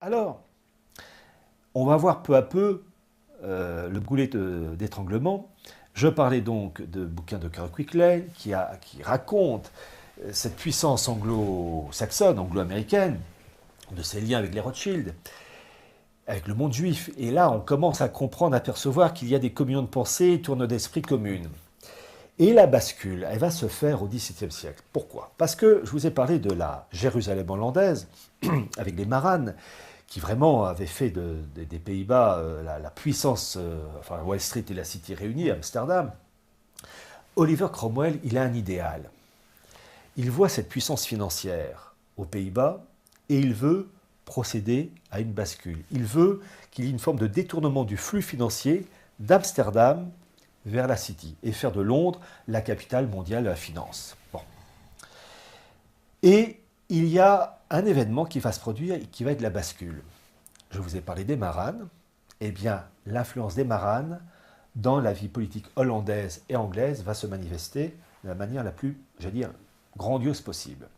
Alors, on va voir peu à peu le goulet d'étranglement. Je parlais donc de bouquins de Carol Quickly qui raconte cette puissance anglo-saxonne, anglo-américaine, de ses liens avec les Rothschild, avec le monde juif. Et là, on commence à comprendre, à percevoir qu'il y a des communions de pensée et tournes d'esprit communes. Et la bascule, elle va se faire au XVIIe siècle. Pourquoi? Parce que je vous ai parlé de la Jérusalem hollandaise, avec les Maranes, qui vraiment avaient fait des Pays-Bas la puissance, enfin Wall Street et la City réunis, Amsterdam. Oliver Cromwell, il a un idéal. Il voit cette puissance financière aux Pays-Bas et il veut procéder à une bascule. Il veut qu'il y ait une forme de détournement du flux financier d'Amsterdam vers la City et faire de Londres la capitale mondiale de la finance. Bon. Et il y a un événement qui va se produire et qui va être la bascule. Je vous ai parlé des Maranes. Eh bien, l'influence des Maranes dans la vie politique hollandaise et anglaise va se manifester de la manière la plus, j'allais dire, grandiose possible.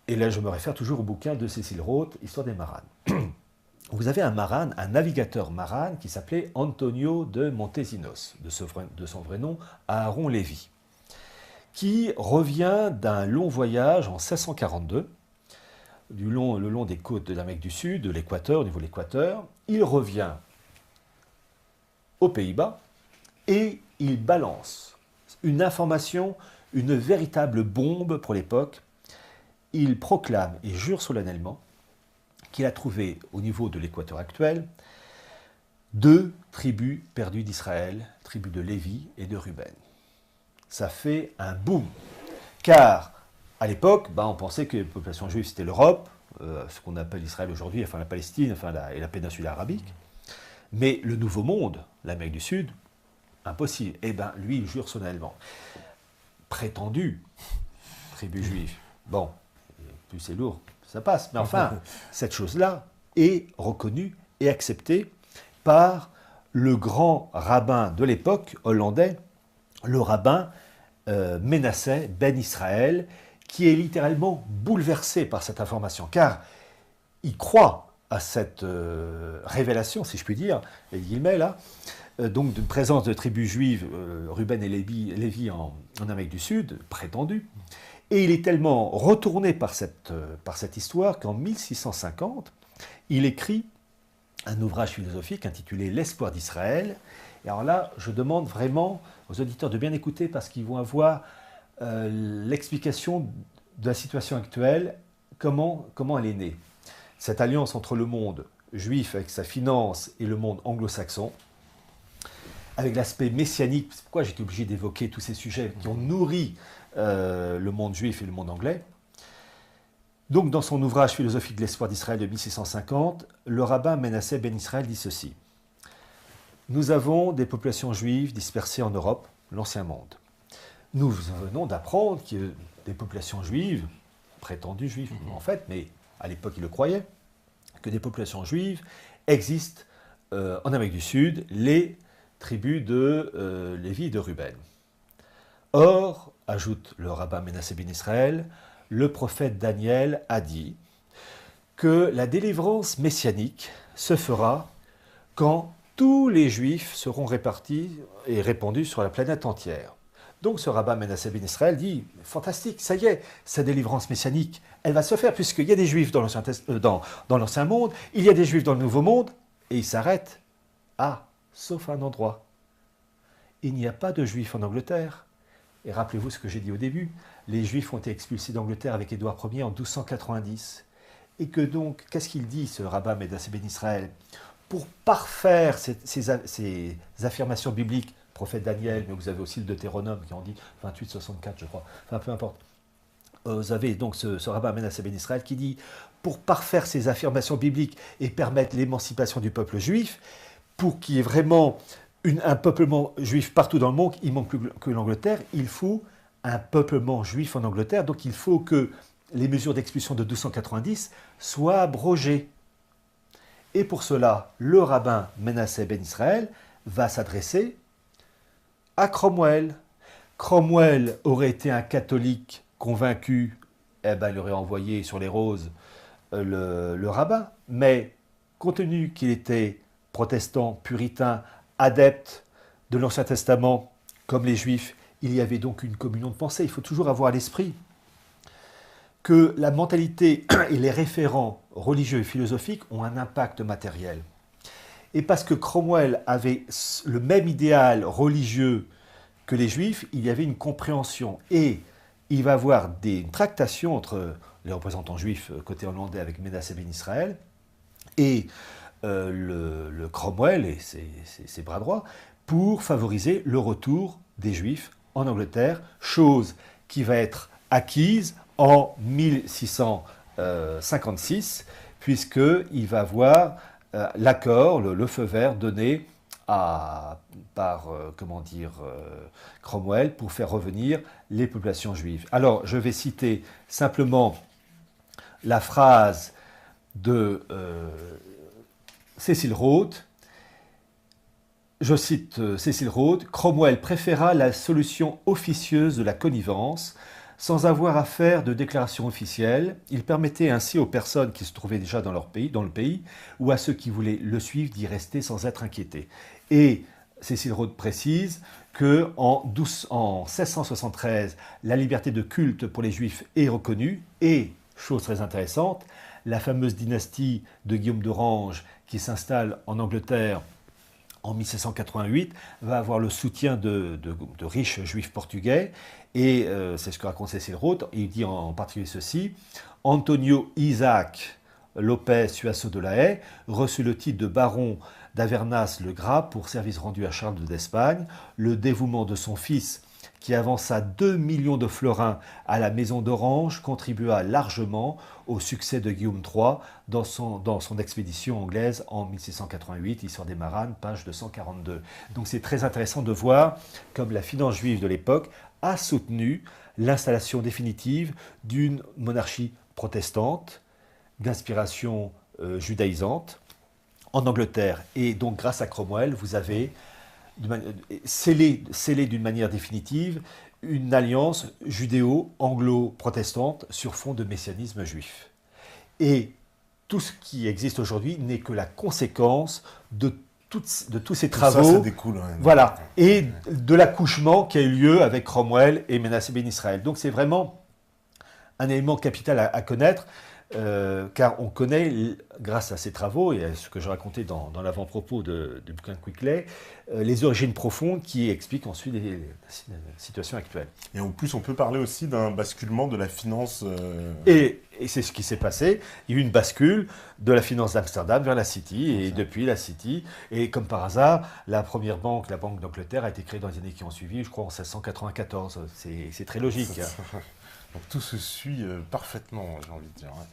Et là, je me réfère toujours au bouquin de Cécile Roth, Histoire des Maranes. Vous avez un marane, un navigateur marane qui s'appelait Antonio de Montesinos, de son vrai nom, Aaron Lévy, qui revient d'un long voyage en 1642, le long des côtes de l'Amérique du Sud, de l'équateur, au niveau de l'équateur. Il revient aux Pays-Bas et il balance une information, une véritable bombe pour l'époque. Il proclame et jure solennellement qu'il a trouvé au niveau de l'équateur actuel 2 tribus perdues d'Israël, tribus de Lévi et de Ruben. Ça fait un boom, car à l'époque, on pensait que la population juive c'était l'Europe, ce qu'on appelle Israël aujourd'hui, enfin la Palestine, et la péninsule arabique, mais le Nouveau Monde, l'Amérique du Sud, impossible. Eh bien, lui, il jure solennellement. Prétendu tribu juive. Bon, plus c'est lourd, ça passe. Mais enfin, cette chose-là est reconnue et acceptée par le grand rabbin de l'époque, hollandais, le rabbin Menasseh Ben Israël, qui est littéralement bouleversé par cette information, car il croit à cette révélation, si je puis dire, les guillemets là, donc d'une présence de tribus juives, Ruben et Lévi en Amérique du Sud, prétendue. Et il est tellement retourné par cette histoire qu'en 1650, il écrit un ouvrage philosophique intitulé L'espoir d'Israël. Et alors là, je demande vraiment aux auditeurs de bien écouter parce qu'ils vont avoir l'explication de la situation actuelle, comment elle est née. Cette alliance entre le monde juif avec sa finance et le monde anglo-saxon, avec l'aspect messianique, c'est pourquoi j'étais obligé d'évoquer tous ces sujets qui ont nourri le monde juif et le monde anglais. Donc, dans son ouvrage philosophique de l'espoir d'Israël de 1650, le rabbin Menasseh Ben Israël dit ceci. Nous avons des populations juives dispersées en Europe, l'ancien monde. Nous venons d'apprendre qu'il y a des populations juives, prétendues juives en fait, mais à l'époque ils le croyaient, que des populations juives existent en Amérique du Sud, les tribus de Lévi et de Ruben. Or, ajoute le rabbin Menasseh Ben Israël, le prophète Daniel a dit que la délivrance messianique se fera quand tous les juifs seront répartis et répandus sur la planète entière. Donc ce rabbin Menasseh Ben Israël dit, fantastique, ça y est, sa délivrance messianique, elle va se faire puisqu'il y a des juifs dans l'Ancien Monde, il y a des juifs dans le Nouveau Monde, et il s'arrête à, sauf un endroit. Il n'y a pas de juifs en Angleterre. Et rappelez-vous ce que j'ai dit au début, les Juifs ont été expulsés d'Angleterre avec Édouard Ier en 1290. Et que donc, qu'est-ce qu'il dit, ce rabbin Menasseh Ben Israël? Pour parfaire ces affirmations bibliques, prophète Daniel, mais vous avez aussi le Deutéronome qui en dit 28, 64, je crois, enfin peu importe. Vous avez donc ce rabbin Menasseh Ben Israël qui dit, pour parfaire ces affirmations bibliques et permettre l'émancipation du peuple juif, pour qu'il y ait vraiment un peuplement juif partout dans le monde, il manque plus que l'Angleterre, il faut un peuplement juif en Angleterre, donc il faut que les mesures d'expulsion de 1290 soient abrogées. Et pour cela, le rabbin Menasseh Ben Israël va s'adresser à Cromwell. Cromwell aurait été un catholique convaincu, eh ben, il aurait envoyé sur les roses le rabbin. Mais compte tenu qu'il était protestant, puritain, adepte de l'Ancien Testament, comme les Juifs, il y avait donc une communion de pensée. Il faut toujours avoir à l'esprit que la mentalité et les référents religieux et philosophiques ont un impact matériel. Et parce que Cromwell avait le même idéal religieux que les Juifs, il y avait une compréhension. Et il va y avoir des tractations entre les représentants juifs côté hollandais avec Ménasseh ben Israël et le Cromwell et ses bras droits pour favoriser le retour des Juifs en Angleterre, chose qui va être acquise en 1656, puisqu'il va avoir l'accord, le feu vert donné par Cromwell pour faire revenir les populations juives. Alors, je vais citer simplement la phrase de Cecil Rhodes. Je cite Cecil Rhodes, « Cromwell préféra la solution officieuse de la connivence, sans avoir à faire de déclaration officielle. Il permettait ainsi aux personnes qui se trouvaient déjà dans le pays, ou à ceux qui voulaient le suivre d'y rester sans être inquiétés. » Et Cecil Rhodes précise qu'en 1673, la liberté de culte pour les Juifs est reconnue, et, chose très intéressante, la fameuse dynastie de Guillaume d'Orange qui s'installe en Angleterre en 1788, va avoir le soutien de riches juifs portugais. Et c'est ce que raconte Cecil Rhodes. Il dit en particulier ceci. Antonio Isaac Lopez Suasso de la Haye reçut le titre de baron d'Avernas le Gras pour service rendu à Charles d'Espagne. Le dévouement de son fils, qui avança 2 millions de florins à la maison d'Orange, contribua largement au succès de Guillaume III dans son expédition anglaise en 1688, Histoire des Maranes, page 242. Donc c'est très intéressant de voir comme la finance juive de l'époque a soutenu l'installation définitive d'une monarchie protestante, d'inspiration judaïsante, en Angleterre. Et donc grâce à Cromwell, vous avez scellé d'une manière définitive une alliance judéo-anglo-protestante sur fond de messianisme juif. Et tout ce qui existe aujourd'hui n'est que la conséquence de tous ces travaux. Ça découle. Ouais. Voilà. Et de l'accouchement qui a eu lieu avec Cromwell et Ménasseh ben Israël. Donc c'est vraiment un élément capital à connaître. Car on connaît, grâce à ces travaux et à ce que je racontais dans l'avant-propos du bouquin de Quickley, les origines profondes qui expliquent ensuite la situation actuelle. Et en plus, on peut parler aussi d'un basculement de la finance. Et c'est ce qui s'est passé. Il y a eu une bascule de la finance d'Amsterdam vers la City, et depuis la City, et comme par hasard, la première banque, la Banque d'Angleterre, a été créée dans les années qui ont suivi, je crois en 1694. C'est très logique. Donc tout se suit parfaitement, j'ai envie de dire. Ouais.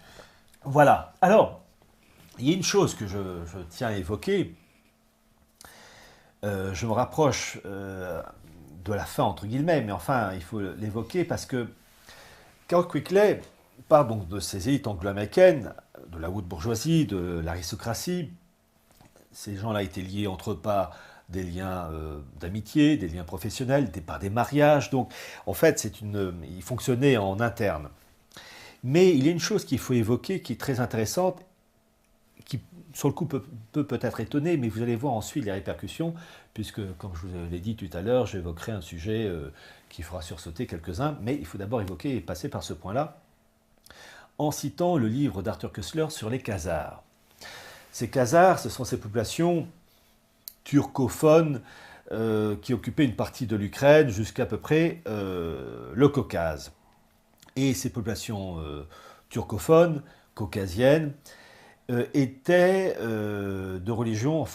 Voilà. Alors, il y a une chose que je tiens à évoquer. Je me rapproche de la fin, entre guillemets, mais enfin, il faut l'évoquer parce que Carroll Quickley part donc de ces élites anglo-américaines, de la haute bourgeoisie, de l'aristocratie. Ces gens-là étaient liés entre eux par des liens d'amitié, des liens professionnels, par des mariages. Donc, en fait, ils fonctionnaient en interne. Mais il y a une chose qu'il faut évoquer qui est très intéressante, qui, sur le coup, peut peut-être étonner, mais vous allez voir ensuite les répercussions, puisque, comme je vous l'ai dit tout à l'heure, j'évoquerai un sujet qui fera sursauter quelques-uns, mais il faut d'abord évoquer et passer par ce point-là, en citant le livre d'Arthur Koestler sur les Khazars. Ces Khazars, ce sont ces populations turcophones qui occupaient une partie de l'Ukraine jusqu'à peu près le Caucase. Et ces populations turcophones, caucasiennes, étaient de religion,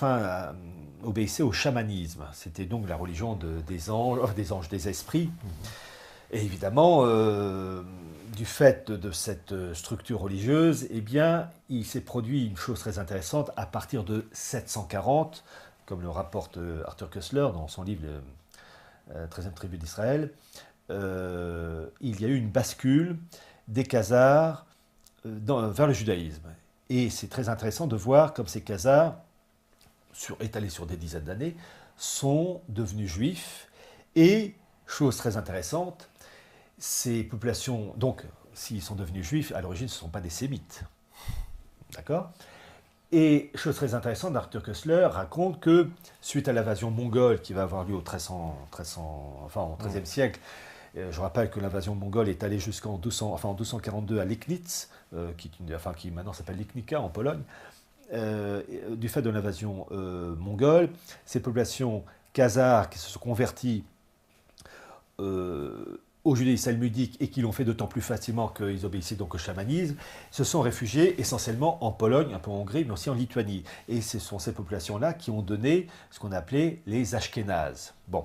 obéissaient au chamanisme. C'était donc la religion des anges, des esprits. Et évidemment, du fait de cette structure religieuse, eh bien, il s'est produit une chose très intéressante à partir de 740, comme le rapporte Arthur Koestler dans son livre « 13e tribu d'Israël », il y a eu une bascule des Khazars vers le judaïsme. Et c'est très intéressant de voir comme ces Khazars, étalés sur des dizaines d'années, sont devenus juifs. Et, chose très intéressante, ces populations, donc, s'ils sont devenus juifs, à l'origine, ce ne sont pas des sémites. D'accord? Et chose très intéressante, Arthur Koestler raconte que suite à l'invasion mongole qui va avoir lieu au 1300, enfin, au XIIIe siècle, je rappelle que l'invasion mongole est allée jusqu'en 200, enfin, en 242 à Leknitz, qui maintenant s'appelle Legnica en Pologne. Du fait de l'invasion mongole, ces populations khazars qui se sont converties au judaïsme talmudique et qui l'ont fait d'autant plus facilement qu'ils obéissaient donc au chamanisme, se sont réfugiés essentiellement en Pologne, un peu en Hongrie, mais aussi en Lituanie. Et ce sont ces populations-là qui ont donné ce qu'on appelait les Ashkénazes. Bon.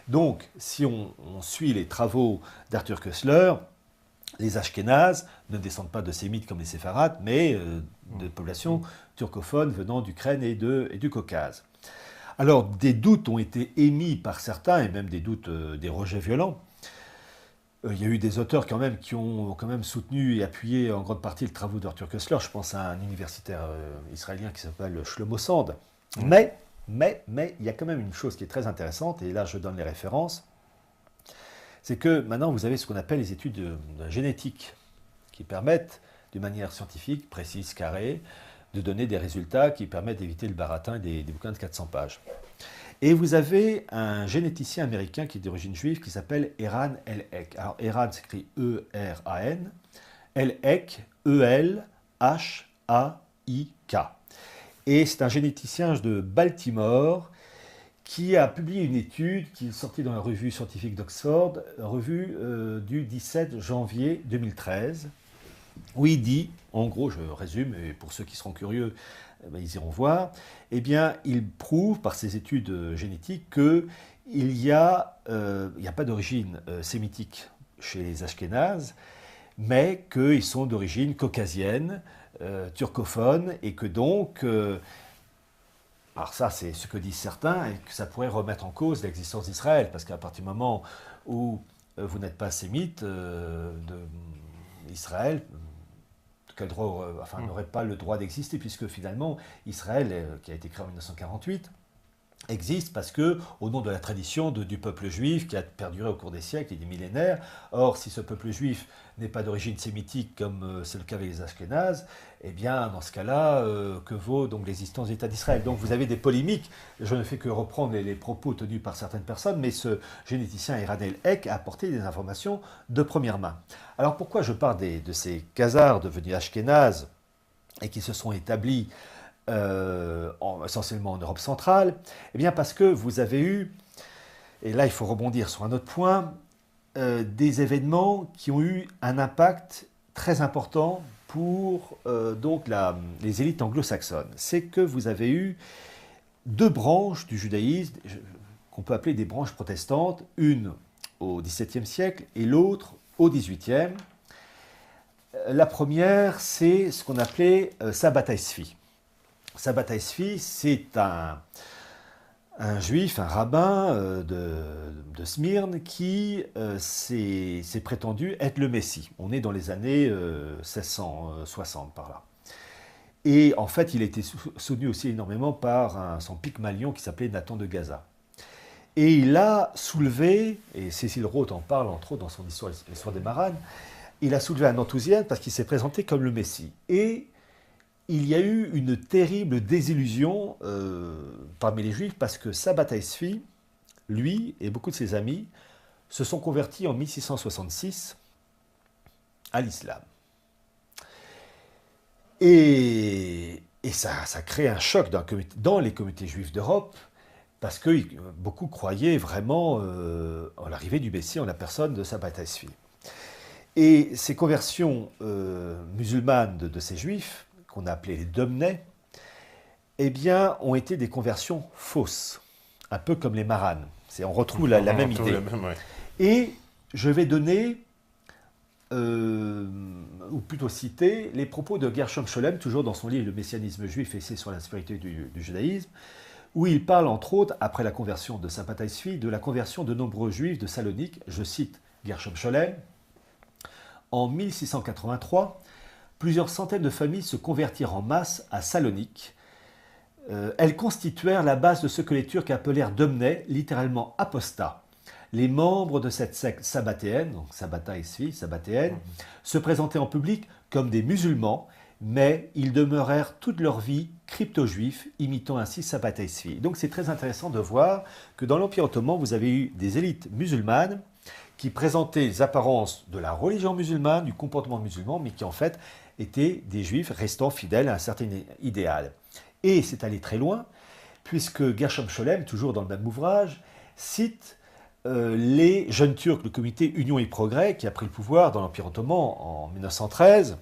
Donc, si on suit les travaux d'Arthur Koestler, les Ashkénazes ne descendent pas de sémites comme les séfarades, mais de populations turcophones venant d'Ukraine et du Caucase. Alors, des doutes ont été émis par certains, et même des doutes, des rejets violents. Il y a eu des auteurs qui ont quand même soutenu et appuyé en grande partie le travaux d'Arthur Koestler. Je pense à un universitaire israélien qui s'appelle Shlomo Sand. Mais, il y a quand même une chose qui est très intéressante, et là je donne les références, c'est que maintenant vous avez ce qu'on appelle les études de génétique, qui permettent, de manière scientifique, précise, carrée, de donner des résultats qui permettent d'éviter le baratin des bouquins de 400 pages. Et vous avez un généticien américain qui est d'origine juive qui s'appelle Eran Elhek. Alors Eran s'écrit E-R-A-N, Elhek, E-L-H-A-I-K. Et c'est un généticien de Baltimore qui a publié une étude qui est sortie dans la revue scientifique d'Oxford, revue du 17 janvier 2013, où il dit, en gros, je résume, et pour ceux qui seront curieux, ils iront voir, eh bien, il prouve par ses études génétiques qu'il n'y a pas d'origine sémitique chez les Ashkénazes, mais qu'ils sont d'origine caucasienne, turcophone, et que donc, alors ça c'est ce que disent certains, et que ça pourrait remettre en cause l'existence d'Israël, parce qu'à partir du moment où vous n'êtes pas sémite, Israël n'aurait pas le droit d'exister, puisque finalement, Israël, qui a été créé en 1948, existe parce que, au nom de la tradition du peuple juif qui a perduré au cours des siècles et des millénaires. Or, si ce peuple juif n'est pas d'origine sémitique comme c'est le cas avec les Ashkénazes, eh bien, dans ce cas-là, que vaut donc l'existence de l'État d'Israël? Donc, vous avez des polémiques. Je ne fais que reprendre les propos tenus par certaines personnes, mais ce généticien Eran Elhek a apporté des informations de première main. Alors, pourquoi je parle de ces Khazars devenus Ashkénazes et qui se sont établis essentiellement en Europe centrale? Eh bien parce que vous avez eu, et là il faut rebondir sur un autre point, des événements qui ont eu un impact très important pour donc les élites anglo-saxonnes. C'est que vous avez eu deux branches du judaïsme qu'on peut appeler des branches protestantes, une au XVIIe siècle et l'autre au XVIIIe. La première, c'est ce qu'on appelait Sabbatai Tzvi. Sabbatai Tzvi, c'est un juif, un rabbin de Smyrne qui s'est prétendu être le Messie. On est dans les années 1660 par là. Et en fait, il a été soutenu aussi énormément par son Pygmalion qui s'appelait Nathan de Gaza. Et il a soulevé, et Cécile Roth en parle entre autres dans son histoire, l'histoire des Maranes, il a soulevé un enthousiasme parce qu'il s'est présenté comme le Messie. Et il y a eu une terrible désillusion parmi les Juifs parce que Sabbatai Tzvi, lui et beaucoup de ses amis, se sont convertis en 1666 à l'islam. Et ça crée un choc dans les communautés juives d'Europe parce que beaucoup croyaient vraiment en l'arrivée du Messie en la personne de Sabbatai Tzvi. Et ces conversions musulmanes de ces Juifs, qu'on a appelé les Domnais, eh bien, ont été des conversions fausses, un peu comme les Maranes. On retrouve la même idée. Ouais. Et je vais donner, ou plutôt citer, les propos de Gershom Scholem, toujours dans son livre Le messianisme juif, essai sur la spiritualité du judaïsme, où il parle entre autres, après la conversion de Sabbatai Tzvi, de la conversion de nombreux juifs de Salonique. Je cite Gershom Scholem. En 1683, plusieurs centaines de familles se convertirent en masse à Salonique. Elles constituèrent la base de ce que les Turcs appelèrent Domnais, littéralement apostats. Les membres de cette secte sabbatéenne, donc Sabbatai Tzvi, sabbatéenne, se présentaient en public comme des musulmans, mais ils demeurèrent toute leur vie crypto-juifs, imitant ainsi Sabbatai Tzvi. Donc c'est très intéressant de voir que dans l'Empire ottoman, vous avez eu des élites musulmanes qui présentaient les apparences de la religion musulmane, du comportement musulman, mais qui en fait étaient des juifs restant fidèles à un certain idéal. Et c'est allé très loin, puisque Gershom Scholem, toujours dans le même ouvrage, cite les jeunes Turcs, le comité Union et Progrès, qui a pris le pouvoir dans l'Empire ottoman en 1913,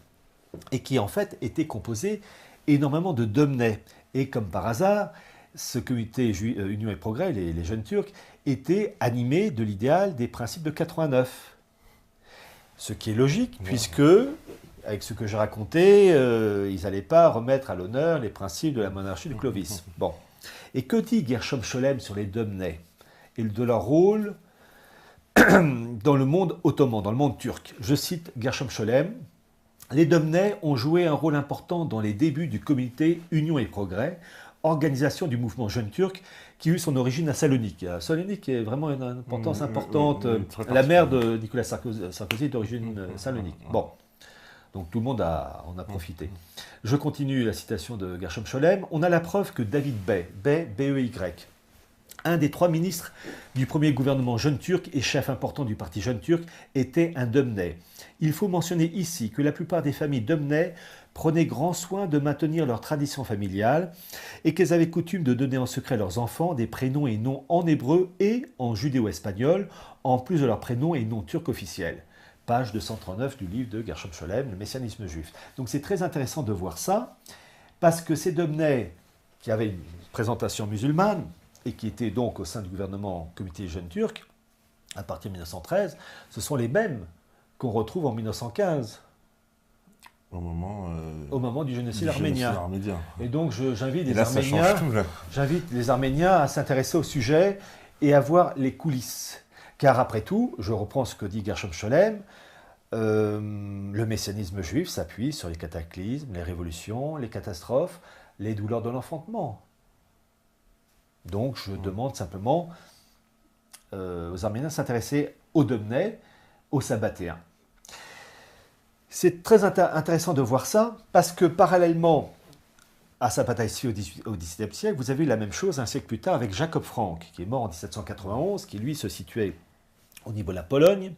et qui en fait était composé énormément de domnais. Et comme par hasard, ce comité Union et Progrès, les jeunes Turcs, était animé de l'idéal des principes de 89. Ce qui est logique, puisque, avec ce que j'ai raconté, ils n'allaient pas remettre à l'honneur les principes de la monarchie de Clovis. Bon. Et que dit Gershom Scholem sur les domnais et de leur rôle dans le monde ottoman, dans le monde turc? Je cite Gershom Scholem. Les domnais ont joué un rôle important dans les débuts du comité Union et Progrès, organisation du mouvement jeune turc qui eut son origine à Salonique. Salonique est vraiment une importance importante. La mère de Nicolas Sarkozy est d'origine salonique. Bon, donc tout le monde en a profité. Je continue la citation de Gershom Scholem. On a la preuve que David Bey, B-E-Y, un des 3 ministres du premier gouvernement jeune turc et chef important du parti jeune turc, était un domnay. Il faut mentionner ici que la plupart des familles domnay prenaient grand soin de maintenir leur tradition familiale et qu'elles avaient coutume de donner en secret à leurs enfants des prénoms et noms en hébreu et en judéo-espagnol, en plus de leurs prénoms et noms turcs officiels. Page 239 du livre de Gershom Scholem, Le messianisme juif. Donc c'est très intéressant de voir ça, parce que ces domnay qui avaient une présentation musulmane, et qui étaient donc au sein du gouvernement comité jeune turc, à partir de 1913, ce sont les mêmes qu'on retrouve en 1915. Au moment du génocide arménien. Et donc j'invite les Arméniens à s'intéresser au sujet et à voir les coulisses. Car après tout, je reprends ce que dit Gershom Scholem, le messianisme juif s'appuie sur les cataclysmes, les révolutions, les catastrophes, les douleurs de l'enfantement. Donc je demande simplement aux Arméniens de s'intéresser aux domnais, aux sabbatéens. C'est très intéressant de voir ça, parce que parallèlement à Sabbatai Tzvi au XVIIe siècle, vous avez eu la même chose un siècle plus tard avec Jacob Frank, qui est mort en 1791, qui lui se situait au niveau de la Pologne,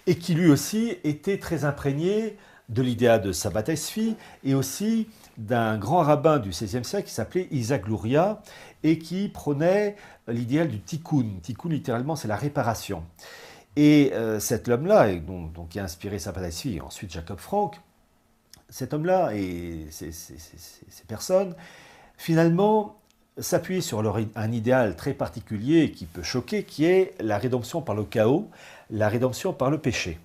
et qui lui aussi était très imprégné de l'idéal de Sabbatai Tzvi, et aussi d'un grand rabbin du XVIe siècle qui s'appelait Isaac Luria, et qui prônait l'idéal du tikkun. Tikkun, littéralement, c'est la réparation. Et cet homme-là, qui a inspiré Sabbatai Tzvi, et ensuite Jacob Frank, cet homme-là et ces personnes, finalement, s'appuient sur un idéal très particulier qui peut choquer, qui est la rédemption par le chaos, la rédemption par le péché.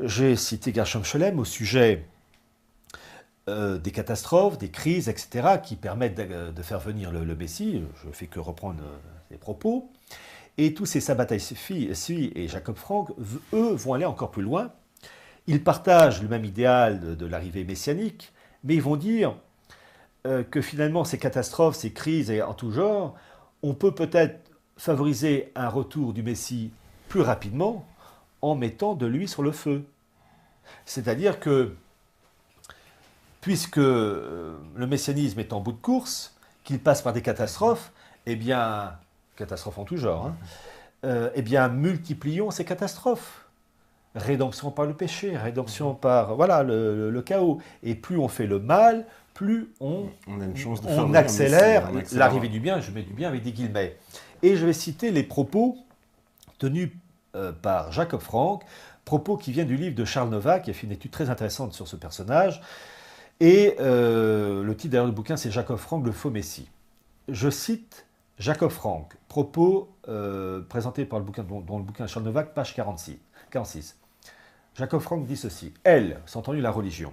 J'ai cité Gershom Scholem au sujet des catastrophes, des crises, etc., qui permettent de faire venir le Messie. Je ne fais que reprendre les propos. Et tous ces Sabbatai Tzvi et Jacob Frank, eux, vont aller encore plus loin. Ils partagent le même idéal de l'arrivée messianique, mais ils vont dire que finalement, ces catastrophes, ces crises en tout genre, on peut peut-être favoriser un retour du Messie plus rapidement en mettant de l'huile sur le feu. C'est-à-dire que, puisque le messianisme est en bout de course, qu'il passe par des catastrophes, eh bien, catastrophes en tout genre, eh bien, multiplions ces catastrophes. Rédemption par le péché, rédemption par le chaos. Et plus on fait le mal, plus on accélère l'arrivée du bien, je mets du bien avec des guillemets. Et je vais citer les propos tenus par Jacob Frank, propos qui viennent du livre de Charles Novak, qui a fait une étude très intéressante sur ce personnage. Et le titre derrière le bouquin, c'est Jacob Frank, le faux Messie. Je cite Jacob Frank, propos présentés dans le bouquin Charles Novak, page 46. Jacob Frank dit ceci: « Elle, c'est entendu la religion,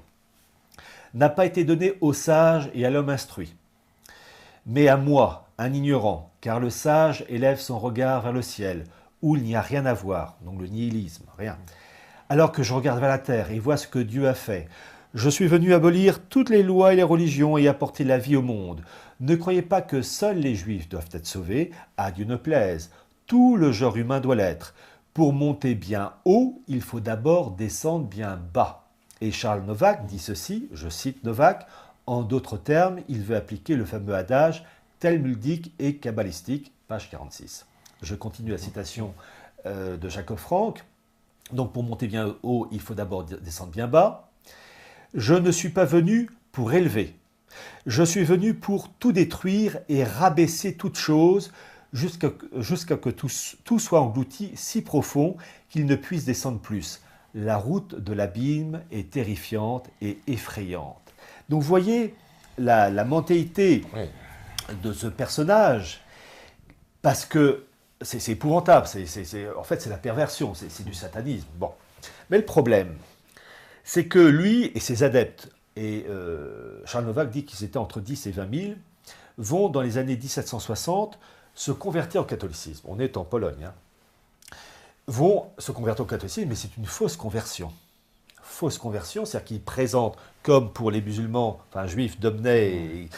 n'a pas été donnée aux sages et à l'homme instruit, mais à moi, un ignorant, car le sage élève son regard vers le ciel, où il n'y a rien à voir, donc le nihilisme, rien. Alors que je regarde vers la terre et vois ce que Dieu a fait, je suis venu abolir toutes les lois et les religions et apporter la vie au monde. Ne croyez pas que seuls les Juifs doivent être sauvés, à Dieu ne plaise. Tout le genre humain doit l'être. Pour monter bien haut, il faut d'abord descendre bien bas. » Et Charles Novak dit ceci, je cite Novak, en d'autres termes, il veut appliquer le fameux adage talmudique et kabbalistique, page 46. Je continue la citation de Jacob Frank. Donc pour monter bien haut, il faut d'abord descendre bien bas. Je ne suis pas venu pour élever. Je suis venu pour tout détruire et rabaisser toute chose jusqu'à que tout soit englouti si profond qu'il ne puisse descendre plus. La route de l'abîme est terrifiante et effrayante. Donc vous voyez la mentalité de ce personnage, parce que c'est épouvantable, en fait c'est la perversion, c'est du satanisme. Bon. Mais le problème, c'est que lui et ses adeptes, et Charles Novak dit qu'ils étaient entre 10 et 20 000, vont dans les années 1760 se convertir au catholicisme. On est en Pologne. Hein. Vont se convertir au catholicisme, mais c'est une fausse conversion. Fausse conversion, c'est-à-dire qu'ils présentent, comme pour les musulmans, enfin juifs d'Omney,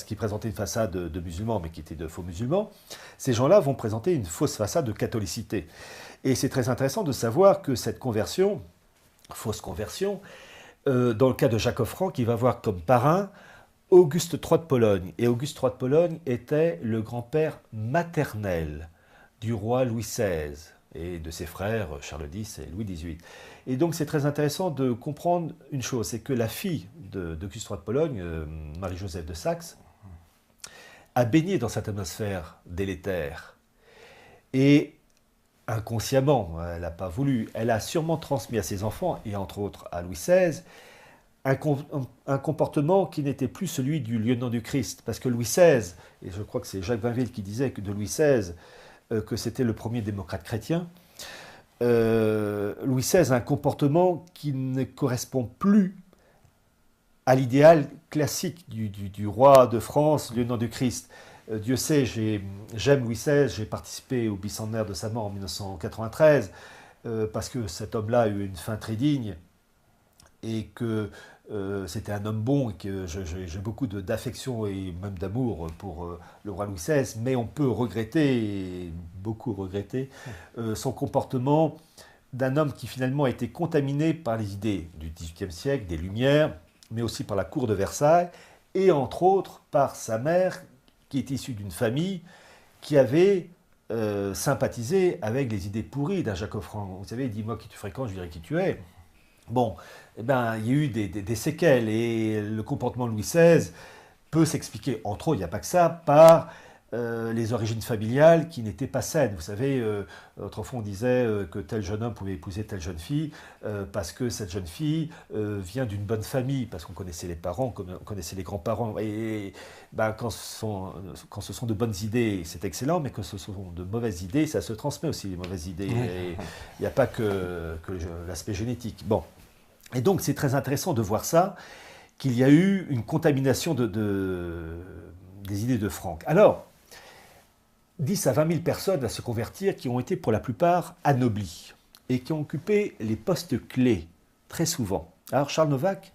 qui présentaient une façade de musulmans, mais qui étaient de faux musulmans, ces gens-là vont présenter une fausse façade de catholicité. Et c'est très intéressant de savoir que cette conversion, fausse conversion, dans le cas de Jacob Frank, il va avoir comme parrain Auguste III de Pologne. Et Auguste III de Pologne était le grand-père maternel du roi Louis XVI et de ses frères Charles X et Louis XVIII. Et donc c'est très intéressant de comprendre une chose, c'est que la fille d'Auguste III de Pologne, Marie-Joseph de Saxe, a baigné dans cette atmosphère délétère. Et inconsciemment, elle n'a pas voulu, elle a sûrement transmis à ses enfants, et entre autres à Louis XVI, un comportement qui n'était plus celui du lieutenant du Christ. Parce que Louis XVI, et je crois que c'est Jacques Bainville qui disait que de Louis XVI, que c'était le premier démocrate chrétien, Louis XVI a un comportement qui ne correspond plus à l'idéal classique du roi de France, lieutenant du Christ. Dieu sait, j'aime Louis XVI, j'ai participé au bicentenaire de sa mort en 1993, parce que cet homme-là a eu une fin très digne, et que c'était un homme bon, et que j'ai beaucoup d'affection et même d'amour pour le roi Louis XVI, mais on peut regretter, et beaucoup regretter, son comportement d'un homme qui finalement a été contaminé par les idées du XVIIIe siècle, des Lumières, mais aussi par la cour de Versailles, et entre autres par sa mère, qui est issue d'une famille qui avait sympathisé avec les idées pourries d'un Jacob Frank. Vous savez, dis-moi qui tu fréquentes, je dirai qui tu es. Bon, eh ben, il y a eu des séquelles, et le comportement de Louis XVI peut s'expliquer, entre autres, il n'y a pas que ça, par les origines familiales qui n'étaient pas saines. Vous savez, autrefois on disait que tel jeune homme pouvait épouser telle jeune fille parce que cette jeune fille vient d'une bonne famille, parce qu'on connaissait les parents, on connaissait les grands-parents. Et ben, quand ce sont de bonnes idées, c'est excellent, mais quand ce sont de mauvaises idées, ça se transmet aussi, les mauvaises idées. Et il n'y a pas que l'aspect génétique. Bon. Et donc c'est très intéressant de voir ça, qu'il y a eu une contamination des idées de Franck. Alors, 10 à 20 000 personnes à se convertir qui ont été pour la plupart anoblies et qui ont occupé les postes clés très souvent. Alors Charles Novak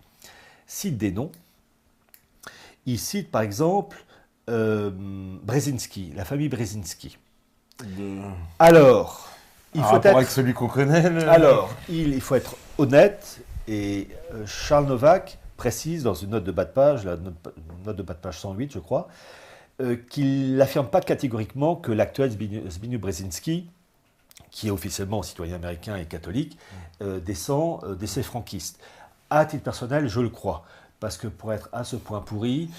cite des noms. Il cite par exemple Brzezinski, la famille Brzezinski. Alors, il faut être... avec celui qu'on connaît. Alors, il faut être honnête, et Charles Novak précise dans une note de bas de page, la note de bas de page 108 je crois, qu'il n'affirme pas catégoriquement que l'actuel Zbigniew Brzezinski, qui est officiellement citoyen américain et catholique, descend de ces franquistes. À titre personnel, je le crois, parce que pour être à ce point pourri,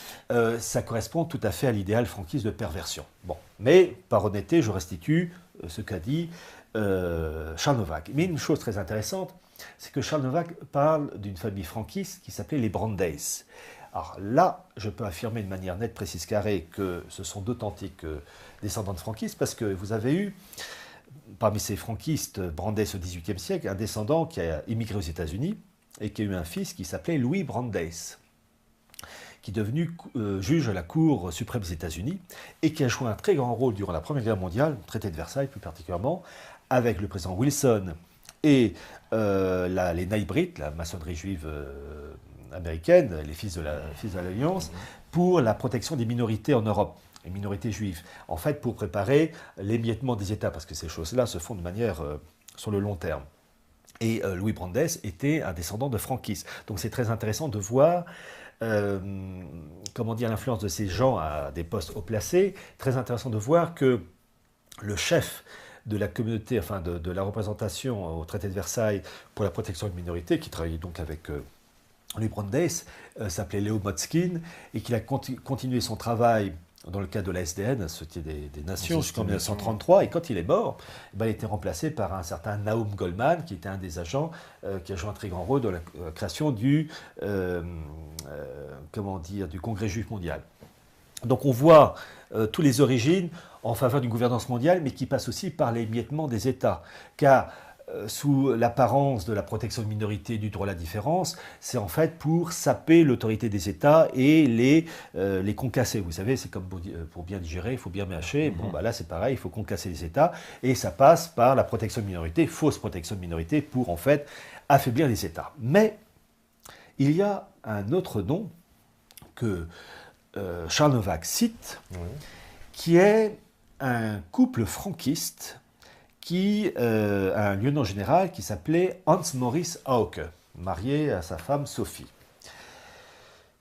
ça correspond tout à fait à l'idéal franquiste de perversion. Bon, mais par honnêteté, je restitue ce qu'a dit Charles Novak. Mais une chose très intéressante, c'est que Charles Novak parle d'une famille franquiste qui s'appelait les Brandeis. Alors là, je peux affirmer de manière nette, précise, carrée, que ce sont d'authentiques descendants de franquistes, parce que vous avez eu, parmi ces franquistes Brandeis au XVIIIe siècle, un descendant qui a immigré aux États-Unis et qui a eu un fils qui s'appelait Louis Brandeis, qui est devenu juge à la Cour suprême des États-Unis et qui a joué un très grand rôle durant la Première Guerre mondiale, le traité de Versailles plus particulièrement, avec le président Wilson et les Naïbrites, la maçonnerie juive américaine, les fils de l'Alliance, pour la protection des minorités en Europe, les minorités juives, en fait pour préparer l'émiettement des États, parce que ces choses-là se font de manière sur le long terme. Et Louis Brandes était un descendant de franquistes. Donc c'est très intéressant de voir euh, comment dire l'influence de ces gens à des postes haut placés. Très intéressant de voir que le chef de la communauté, enfin de la représentation au traité de Versailles pour la protection des minorités, qui travaillait donc avec Louis Brandes, s'appelait Léo Motzkin, et qu'il a continué son travail dans le cadre de la SDN, Société des Nations, jusqu'en 1933, et quand il est mort, il a été remplacé par un certain Naum Goldman, qui était un des agents qui a joué un très grand rôle dans la création du Congrès juif mondial. Donc on voit toutes les origines en faveur d'une gouvernance mondiale, mais qui passe aussi par l'émiettement des États. Car sous l'apparence de la protection de minorités, du droit à la différence, c'est en fait pour saper l'autorité des États et les concasser. Vous savez, c'est comme pour bien digérer, il faut bien mâcher. Bon, bah là c'est pareil, il faut concasser les États. Et ça passe par la protection de minorités, fausse protection de minorités, pour en fait affaiblir les États. Mais il y a un autre nom que Charles Novak cite, qui est un couple franquiste qui a un lieutenant général qui s'appelait Hans Maurice Hauke, marié à sa femme Sophie,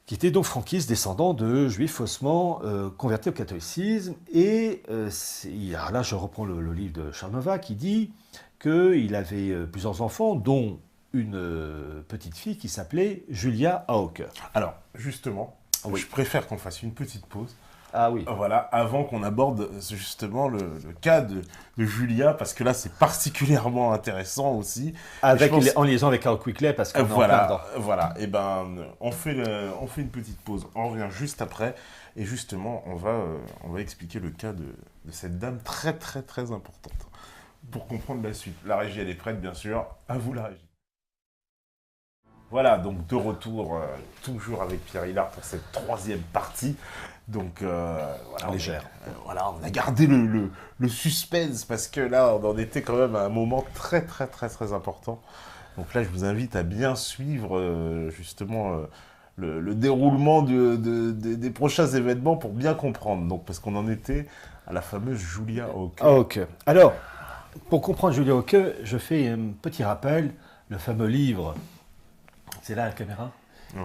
qui était donc franquiste, descendant de juifs faussement convertis au catholicisme. Et là, je reprends le livre de Charles Novak, qui dit qu'il avait plusieurs enfants, dont une petite fille qui s'appelait Julia Hauke. Alors, justement, je préfère qu'on fasse une petite pause. Ah oui. Voilà, avant qu'on aborde justement le cas de Julia, parce que là, c'est particulièrement intéressant aussi. En liaison avec Carl Quickly, parce qu'on est en plein dedans. Voilà, et ben, on fait une petite pause. On revient juste après, et justement, on va expliquer le cas de cette dame très, très, très importante. Pour comprendre la suite. La régie, elle est prête, bien sûr. À vous, la régie. Voilà, donc de retour, toujours avec Pierre Hillard pour cette troisième partie. Donc, voilà, légère. On a gardé le suspense parce que là, on en était quand même à un moment très, très, très, très important. Donc là, je vous invite à bien suivre justement le déroulement des prochains événements pour bien comprendre. Donc, parce qu'on en était à la fameuse Julia Hauke. Hauke. Alors, pour comprendre Julia Hauke, je fais un petit rappel, le fameux livre, c'est là la caméra,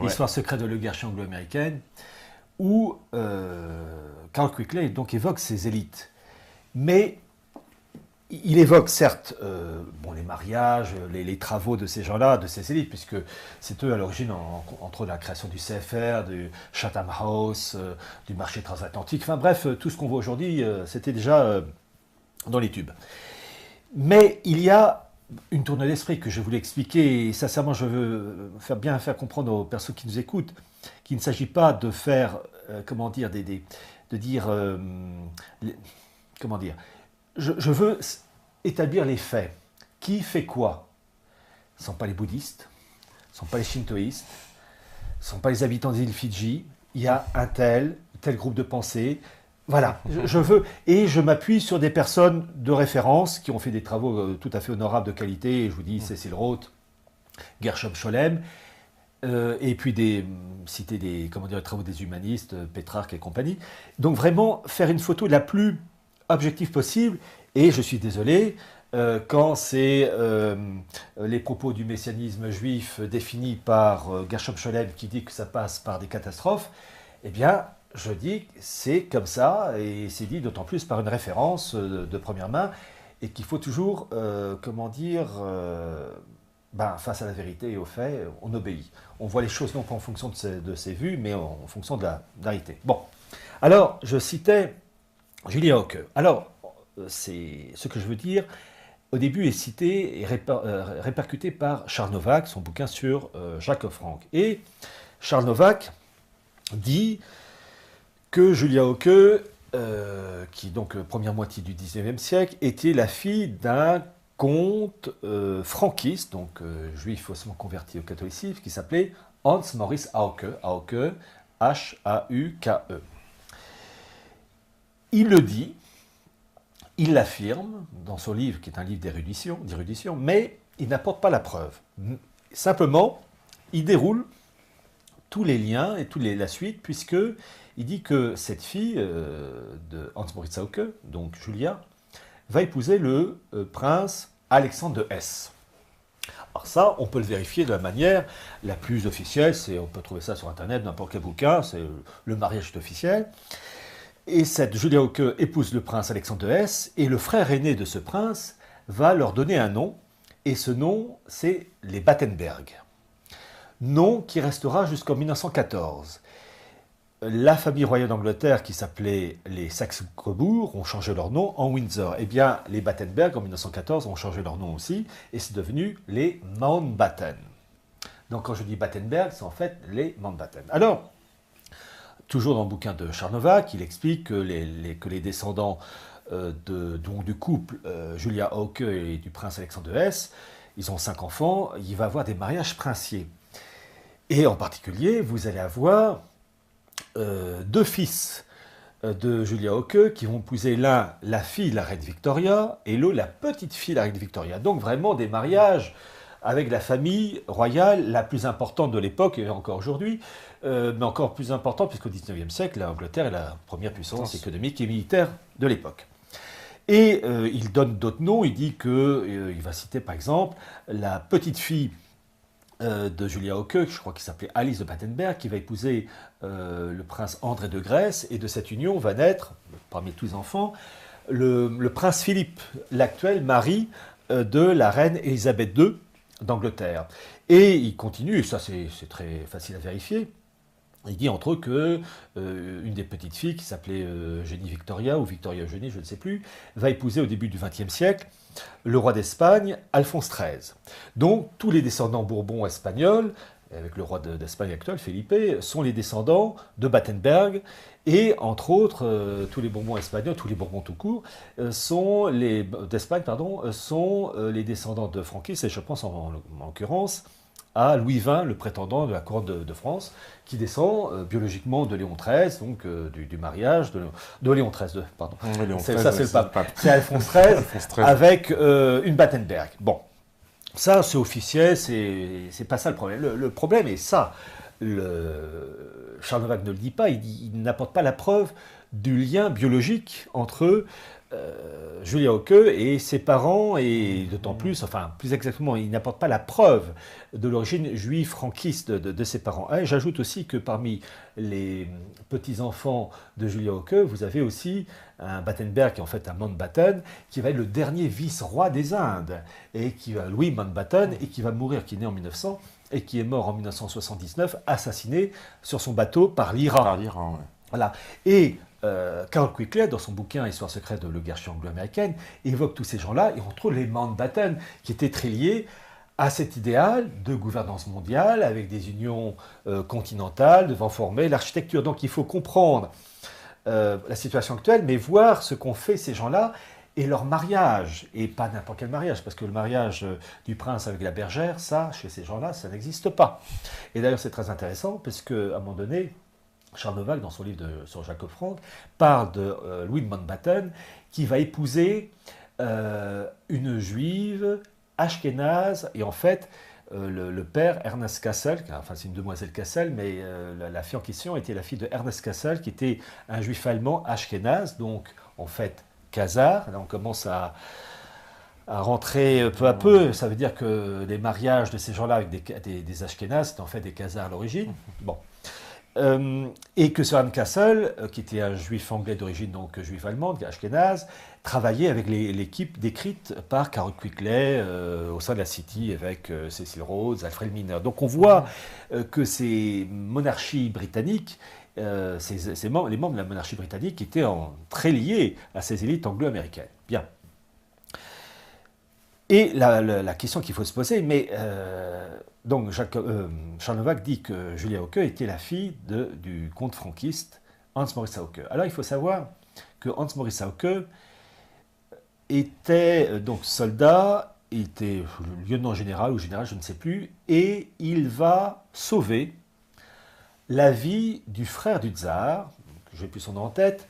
Histoire secrète de l'oligarchie anglo-américaine, où Carl Quickly donc évoque ces élites. Mais il évoque certes les mariages, les travaux de ces gens-là, de ces élites, puisque c'est eux à l'origine, entre la création du CFR, du Chatham House, du marché transatlantique, enfin bref, tout ce qu'on voit aujourd'hui, c'était déjà dans les tubes. Mais il y a une tournée d'esprit que je voulais expliquer, et sincèrement je veux bien faire comprendre aux personnes qui nous écoutent, qu'il ne s'agit pas de faire, je veux établir les faits. Qui fait quoi? Ce ne sont pas les bouddhistes, ce ne sont pas les shintoïstes, ce ne sont pas les habitants des îles Fidji. Il y a un tel groupe de pensée. Voilà, je veux, et je m'appuie sur des personnes de référence qui ont fait des travaux tout à fait honorables de qualité. Et je vous dis Cécile Roth, Gershom Scholem, et puis citer des travaux des humanistes, Pétrarque et compagnie. Donc vraiment faire une photo la plus objective possible. Et je suis désolé, quand c'est les propos du messianisme juif définis par Gershom Scholem qui dit que ça passe par des catastrophes, eh bien, je dis que c'est comme ça, et c'est dit d'autant plus par une référence de première main, et qu'il faut toujours, face à la vérité et aux faits, on obéit. On voit les choses non pas en fonction de ses vues, mais en fonction de la vérité. Bon, alors, je citais Julia Hauke. Alors, c'est ce que je veux dire, au début, est cité et répercuté par Charles Novak, son bouquin sur Jacob Frank. Et Charles Novak dit que Julia Hauke, qui donc première moitié du XIXe siècle, était la fille d'un comte franquiste, donc juif faussement converti au catholicisme, qui s'appelait Hans Maurice Hauke, Hauke, H-A-U-K-E. Il le dit, il l'affirme dans son livre, qui est un livre d'érudition, mais il n'apporte pas la preuve. Simplement, il déroule tous les liens et la suite, puisque il dit que cette fille de Hans Maurice Hauke, donc Julia, va épouser le prince Alexandre de Hesse. Alors ça, on peut le vérifier de la manière la plus officielle, on peut trouver ça sur Internet, n'importe quel bouquin, c'est le mariage est officiel. Et cette Julia Hauke épouse le prince Alexandre de Hesse, et le frère aîné de ce prince va leur donner un nom, et ce nom, c'est les Battenberg. Nom qui restera jusqu'en 1914. La famille royale d'Angleterre, qui s'appelait les Saxe-Cobourg, ont changé leur nom en Windsor. Eh bien, les Battenberg, en 1914, ont changé leur nom aussi, et c'est devenu les Mountbatten. Donc, quand je dis Battenberg, c'est en fait les Mountbatten. Alors, toujours dans le bouquin de Charles Novak, il explique que les descendants du couple Julia Hauke et du prince Alexandre de Hesse, ils ont 5 enfants, il va avoir des mariages princiers. Et en particulier, vous allez avoir 2 fils de Julia Hauke qui vont épouser l'un la fille de la reine Victoria et l'autre la petite fille de la reine Victoria. Donc vraiment des mariages avec la famille royale la plus importante de l'époque et encore aujourd'hui, mais encore plus importante puisqu'au XIXe siècle, l'Angleterre est la première puissance économique et militaire de l'époque. Et il donne d'autres noms, il dit qu'il va citer par exemple la petite fille de Julia Hauke, je crois qu'il s'appelait Alice de Battenberg, qui va épouser le prince André de Grèce, et de cette union va naître, parmi tous les enfants, le prince Philippe, l'actuel mari de la reine Élisabeth II d'Angleterre. Et il continue, et ça c'est très facile à vérifier, il dit entre eux que une des petites filles, qui s'appelait Eugénie Victoria, ou Victoria Eugénie, je ne sais plus, va épouser au début du XXe siècle le roi d'Espagne, Alphonse XIII. Donc tous les descendants bourbons espagnols, avec le roi d'Espagne actuel, Felipe, sont les descendants de Battenberg, et entre autres, tous les bourbons espagnols, tous les bourbons tout court, d'Espagne, sont les descendants de franquistes, et je pense en l'occurrence à Louis XX, le prétendant de la couronne de France, qui descend biologiquement de Léon XIII, donc du mariage de Léon XIII, pardon. Ça, c'est le pape. C'est Alphonse XIII avec une Battenberg. Bon, ça, c'est officiel, c'est pas ça le problème. Le problème est ça. Charles Novak ne le dit pas, il n'apporte pas la preuve du lien biologique entre Julia Hauke et ses parents, et d'autant plus, enfin plus exactement, il n'apporte pas la preuve de l'origine juive franquiste de ses parents. Et j'ajoute aussi que parmi les petits-enfants de Julia Hauke, vous avez aussi un Battenberg, qui est en fait un Mountbatten, qui va être le dernier vice-roi des Indes, et Louis Mountbatten, et qui va mourir, qui est né en 1900, et qui est mort en 1979, assassiné sur son bateau par l'IRA. Par l'IRA, ouais. Voilà. Et Carroll Quigley, dans son bouquin Histoire secrète de l'oligarchie anglo-américaine, évoque tous ces gens-là, et on trouve les Mountbatten, qui étaient très liés à cet idéal de gouvernance mondiale, avec des unions continentales devant former l'architecture. Donc il faut comprendre la situation actuelle, mais voir ce qu'ont fait ces gens-là, et leur mariage, et pas n'importe quel mariage, parce que le mariage du prince avec la bergère, ça, chez ces gens-là, ça n'existe pas. Et d'ailleurs, c'est très intéressant, parce qu'à un moment donné, Charles Novak, dans son livre sur Jacob Frank, parle de Louis de Mountbatten, qui va épouser une juive ashkénaze, et en fait, le père, Ernest Cassel, enfin c'est une demoiselle Cassel, mais la fille en question était la fille de Ernest Cassel, qui était un juif allemand ashkénaze, donc en fait khazar. Là on commence à rentrer peu à peu. Ça veut dire que les mariages de ces gens-là avec des ashkénazes, c'était en fait des khazars à l'origine. Bon. Et que Søren Cassel, qui était un juif anglais d'origine, donc juif allemande, ashkénaze, travaillait avec l'équipe décrite par Carroll Quigley au sein de la City, avec Cecil Rhodes, Alfred Milner. Donc on voit que ces monarchies britanniques, les membres de la monarchie britannique étaient très liés à ces élites anglo-américaines. Bien. Et la question qu'il faut se poser, mais donc Charles Novak dit que Julia Hauke était la fille du comte franquiste Hans Maurice Hauke. Alors il faut savoir que Hans Maurice Hauke était donc soldat, il était lieutenant général ou général, je ne sais plus, et il va sauver la vie du frère du tsar, je n'ai plus son nom en tête,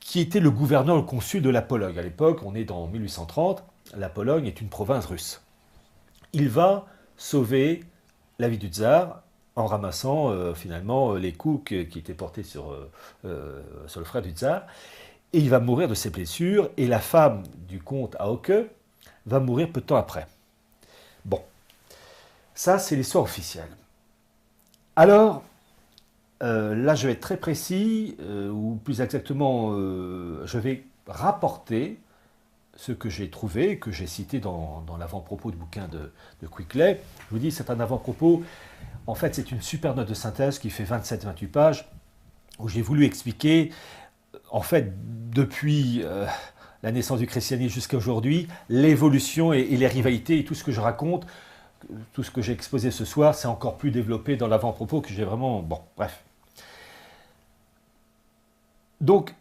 qui était le gouverneur, le consul de la Pologne. À l'époque, on est dans 1830, la Pologne est une province russe. Il va sauver la vie du tsar en ramassant finalement les coups qui étaient portés sur le frère du tsar, et il va mourir de ses blessures, et la femme du comte Hauke va mourir peu de temps après. Bon, Ça, c'est l'histoire officielle. Alors, là, je vais être très précis, ou plus exactement, je vais rapporter ce que j'ai trouvé, que j'ai cité dans l'avant-propos du bouquin de Quickley. Je vous dis, c'est un avant-propos. En fait, c'est une super note de synthèse qui fait 27-28 pages, où j'ai voulu expliquer, en fait, depuis la naissance du christianisme jusqu'à aujourd'hui, l'évolution et les rivalités et tout ce que je raconte, tout ce que j'ai exposé ce soir, c'est encore plus développé dans l'avant-propos que j'ai vraiment... Bon, bref. Donc,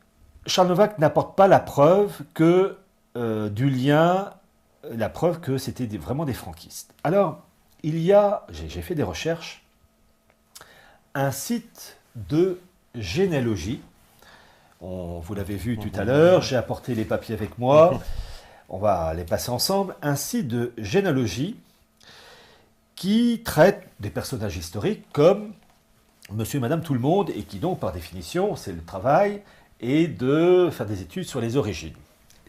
Charles Novak n'apporte pas la preuve que du lien, la preuve que c'était vraiment des franquistes. Alors, il y a, j'ai fait des recherches, un site de généalogie. Vous l'avez vu tout à l'heure, j'ai apporté les papiers avec moi, on va les passer ensemble. Un site de généalogie qui traite des personnages historiques comme Monsieur et Madame tout le monde, et qui donc, par définition, c'est le travail, et de faire des études sur les origines.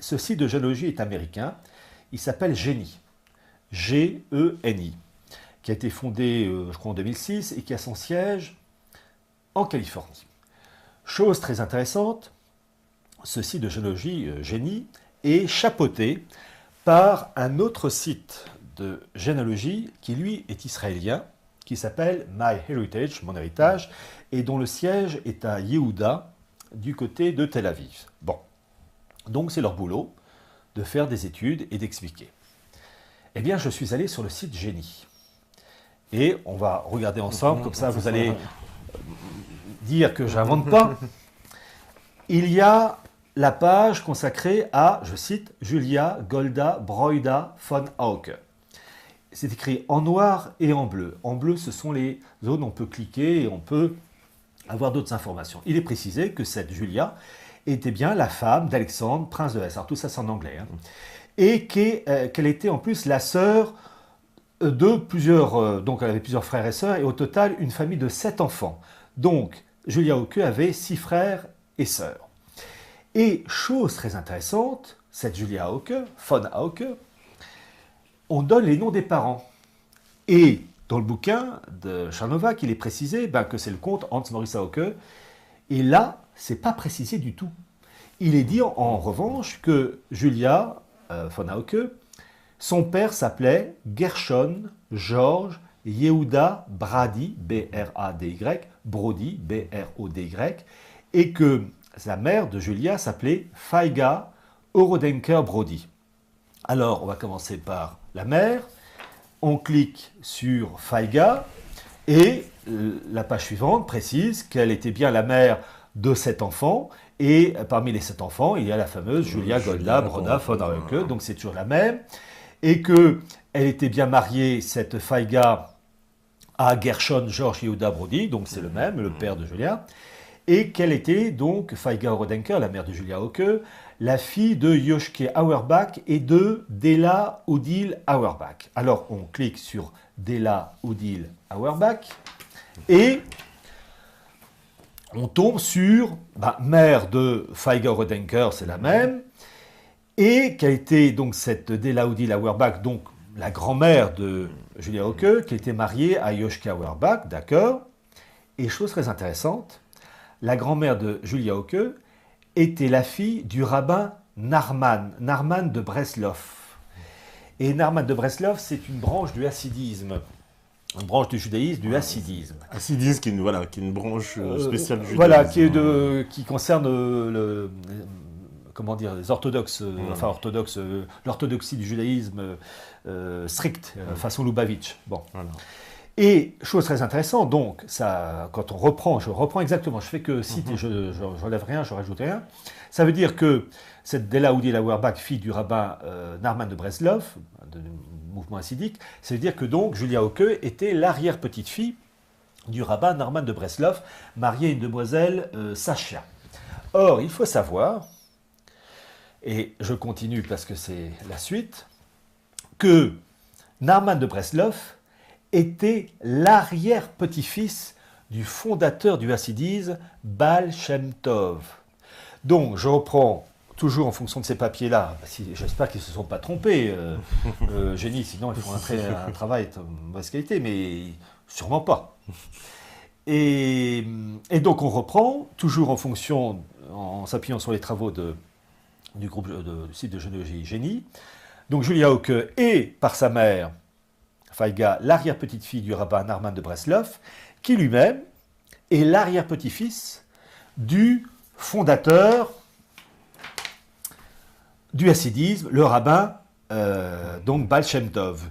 Ce site de généalogie est américain, il s'appelle GENI, G-E-N-I, qui a été fondé, je crois, en 2006, et qui a son siège en Californie. Chose très intéressante, ce site de généalogie GENI est chapeauté par un autre site de généalogie qui, lui, est israélien, qui s'appelle MyHeritage, mon héritage, et dont le siège est à Yehuda, du côté de Tel Aviv. Bon, donc c'est leur boulot de faire des études et d'expliquer. Eh bien, je suis allé sur le site GENI. Et on va regarder ensemble, comme ça vous allez dire que je n'invente pas. Il y a la page consacrée à, je cite, Julia Golda Broida von Hauke. C'est écrit en noir et en bleu. En bleu, ce sont les zones où on peut cliquer et on peut avoir d'autres informations. Il est précisé que cette Julia était bien la femme d'Alexandre, prince de Hesse. Alors tout ça, c'est en anglais. Hein. Et qu'elle était en plus la sœur de plusieurs... donc elle avait plusieurs frères et sœurs, et au total, une famille de 7 enfants. Donc, Julia Hauke avait 6 frères et sœurs. Et chose très intéressante, cette Julia Hauke, von Hauke, on donne les noms des parents. Et dans le bouquin de Charles Novak, il est précisé que c'est le comte Hans Maurice Hauke. Et là, c'est pas précisé du tout. Il est dit en revanche que Julia von Hauke, son père s'appelait Gershon George Yehuda Brady, B-R-A-D-Y, Brody, B-R-O-D-Y, et que sa mère de Julia s'appelait Faiga Orodenker Brody. Alors, on va commencer par la mère. On clique sur Faiga et la page suivante précise qu'elle était bien la mère de 7 enfants. Et parmi les 7 enfants, il y a la fameuse Julia Golda Broda von Hauke, donc c'est toujours la même. Et qu'elle était bien mariée, cette Faiga, à Gershon George Yehuda Brody, donc c'est le même, le père de Julia. Et qu'elle était donc, Faiga Orodenker, la mère de Julia Hauke, la fille de Yoshke Auerbach et de Della Odile Auerbach. Alors on clique sur Della Odile Auerbach et on tombe sur mère de Faiga Orodenker, c'est la même, et qui a été donc cette Della Odile Auerbach, donc la grand-mère de Julia Hauke, qui était mariée à Yoshke Auerbach, d'accord. Et chose très intéressante, la grand-mère de Julia Hauke était la fille du rabbin Narman de Breslov. Et Narman de Breslov, c'est une branche du hassidisme, une branche du judaïsme, du hassidisme. Hassidisme qui est une branche spéciale du judaïsme. Voilà, qui concerne les orthodoxes, l'orthodoxie du judaïsme strict, façon Lubavitch. Bon. Voilà. Et chose très intéressante, donc, ça, quand on reprend, je reprends exactement, je fais que cite et je n'enlève rien, je rajoute rien. Ça veut dire que cette Della Odile Auerbach, fille du rabbin Narman de Breslov, du mouvement hassidique, ça veut dire que donc Julia Hauke était l'arrière-petite-fille du rabbin Narman de Breslov, mariée à une demoiselle Sachia. Or, il faut savoir, et je continue parce que c'est la suite, que Narman de Breslov était l'arrière-petit-fils du fondateur du hassidisme, Baal Shem Tov. Donc, je reprends toujours en fonction de ces papiers-là, j'espère qu'ils ne se sont pas trompés, génie, sinon ils font un travail de mauvaise qualité, mais sûrement pas. Et donc on reprend, toujours en fonction, en s'appuyant sur les travaux du groupe du site de généalogie Génie. Donc Julia Hauke est, par sa mère, Faiga, l'arrière-petite-fille du rabbin Narman de Breslov, qui lui-même est l'arrière-petit-fils du fondateur du hassidisme, le rabbin donc Baal Shem Tov,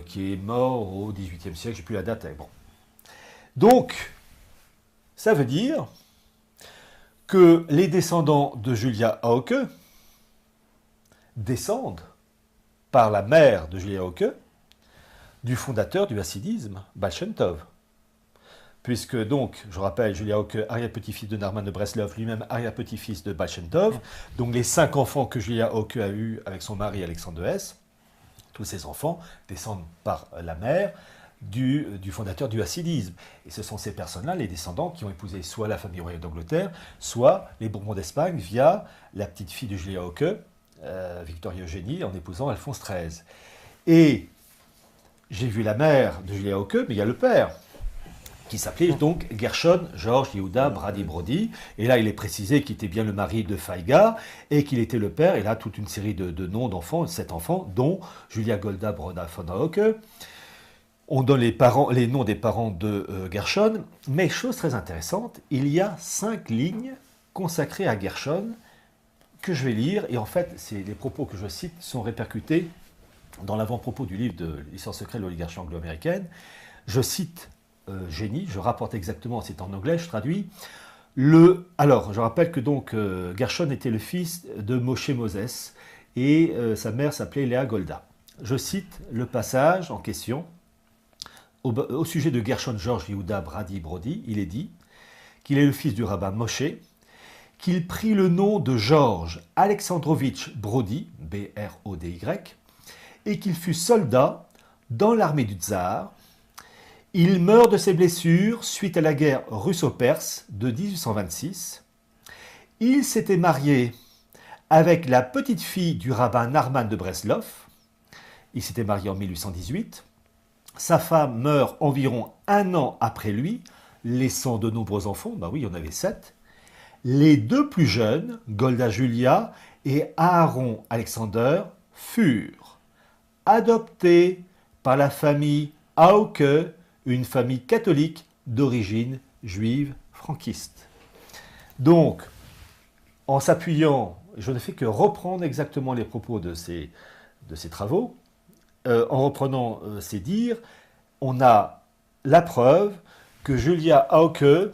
qui est mort au XVIIIe siècle, je n'ai plus la date. Bon. Donc, ça veut dire que les descendants de Julia Hauke descendent par la mère de Julia Hauke du fondateur du hassidisme, Baal Shem Tov. Puisque donc, je rappelle, Julia Hauke, arrière-petit-fils de Narman de Breslov, lui-même arrière-petit-fils de Baal Shem Tov. Donc les 5 enfants que Julia Hauke a eus avec son mari Alexandre de Hesse, tous ces enfants descendent par la mère du fondateur du hassidisme. Et ce sont ces personnes-là, les descendants, qui ont épousé soit la famille royale d'Angleterre, soit les Bourbons d'Espagne via la petite fille de Julia Hauke, Victoria Eugénie, en épousant Alphonse XIII. Et j'ai vu la mère de Julia Hauke, mais il y a le père, qui s'appelait donc Gershon George Yehuda Brady Brody. Et là, il est précisé qu'il était bien le mari de Faiga et qu'il était le père. Et là, toute une série de noms d'enfants, 7 enfants, dont Julia Golda Broda von Hauke. On donne les noms des parents de Gershon. Mais chose très intéressante, il y a 5 lignes consacrées à Gershon que je vais lire. Et en fait, les propos que je cite sont répercutés dans l'avant-propos du livre de l'histoire secrète de l'oligarchie anglo-américaine. Je cite Génie, je rapporte exactement, c'est en anglais, je traduis. Alors, je rappelle que donc Gershon était le fils de Moshe Moses et sa mère s'appelait Léa Golda. Je cite le passage en question. Au sujet de Gershon George Yehuda Brady Brody, il est dit qu'il est le fils du rabbin Moshe, qu'il prit le nom de George Alexandrovitch Brody, B-R-O-D-Y, et qu'il fut soldat dans l'armée du tsar. Il meurt de ses blessures suite à la guerre russo-perse de 1826. Il s'était marié avec la petite-fille du rabbin Narman de Breslov. Il s'était marié en 1818. Sa femme meurt environ 1 an après lui, laissant de nombreux enfants. Ben oui, il y en avait 7. Les 2 plus jeunes, Golda Julia et Aaron Alexander, furent adoptés par la famille Hauke, une famille catholique d'origine juive franquiste. Donc, en s'appuyant, je ne fais que reprendre exactement les propos de ces travaux, en reprenant ces dires, on a la preuve que Julia Hauke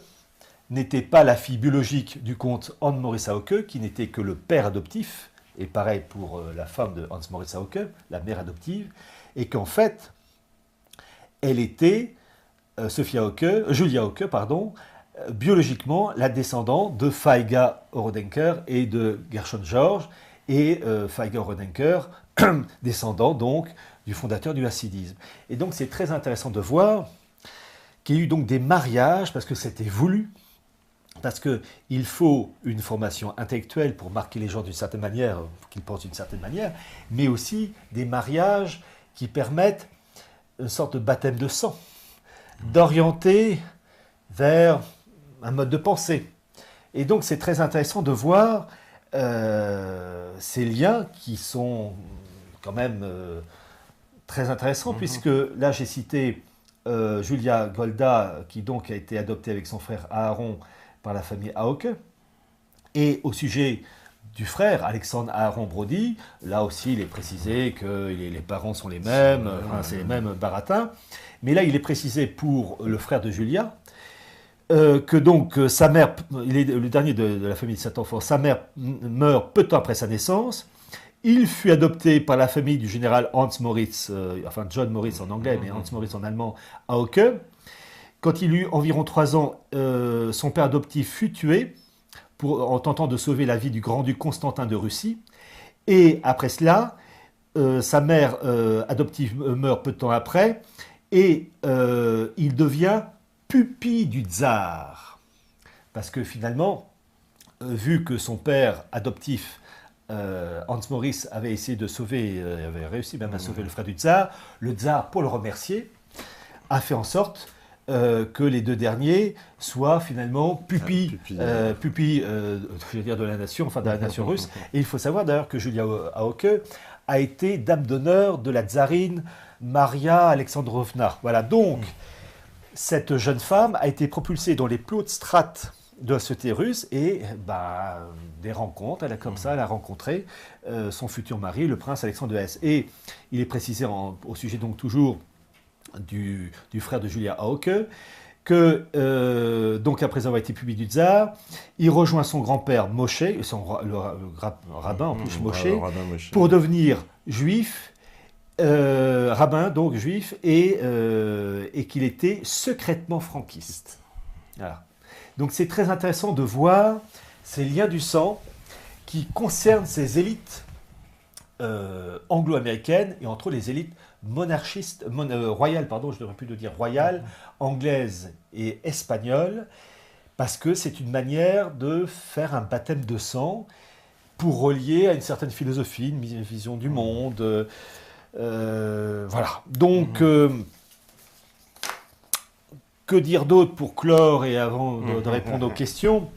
n'était pas la fille biologique du comte Hans Maurice Hauke, qui n'était que le père adoptif, et pareil pour la femme de Hans Maurice Hauke, la mère adoptive, et qu'en fait, elle était Julia Hauke, biologiquement la descendante de Faiga Orodenker et de Gershon George, et Faiga Orodenker, descendant donc du fondateur du hassidisme. Et donc c'est très intéressant de voir qu'il y a eu donc des mariages, parce que c'était voulu, parce qu'il faut une formation intellectuelle pour marquer les gens d'une certaine manière, qu'ils pensent d'une certaine manière, mais aussi des mariages qui permettent une sorte de baptême de sang, d'orienter vers un mode de pensée. Et donc c'est très intéressant de voir ces liens qui sont quand même très intéressants, puisque là j'ai cité Julia Golda, qui donc a été adoptée avec son frère Aaron par la famille Hauke, et au sujet du frère Alexandre Aaron Brody, là aussi il est précisé que les parents sont les mêmes, c'est les mêmes baratins, mais là il est précisé pour le frère de Julia, que donc sa mère, il est le dernier de la famille de 7 enfants, sa mère meurt peu de temps après sa naissance. Il fut adopté par la famille du général Hans Moritz, enfin John Moritz en anglais, mais Hans Moritz en allemand, Hauke. Quand il eut environ 3 ans, son père adoptif fut tué en tentant de sauver la vie du grand-duc Constantin de Russie. Et après cela, sa mère adoptive meurt peu de temps après, et il devient pupille du tsar. Parce que finalement, vu que son père adoptif Hans Maurice avait essayé de sauver, avait réussi même à sauver le frère du tsar. Le tsar, pour le remercier, a fait en sorte que les deux derniers soient finalement pupilles, je veux dire de la nation, enfin de la nation russe. Et il faut savoir d'ailleurs que Julia Hauke a été dame d'honneur de la tsarine Maria Alexandrovna. Voilà, donc cette jeune femme a été propulsée dans les plus hautes strates de la société russe et des rencontres, elle a rencontré son futur mari, le prince Alexandre de Hesse. Et il est précisé au sujet donc toujours du frère de Julia Hauke, que donc après avoir été pupille du tsar, il rejoint son grand-père Moshe, le rabbin en plus Moshe, pour devenir juif, rabbin donc juif, et qu'il était secrètement franquiste. Voilà. Donc c'est très intéressant de voir ces liens du sang qui concernent ces élites anglo-américaines et entre les élites monarchistes, royales, pardon, je devrais plus le dire royales, anglaises et espagnoles, parce que c'est une manière de faire un baptême de sang pour relier à une certaine philosophie, une vision du monde. Voilà. Donc, que dire d'autre pour clore et avant de répondre aux questions ?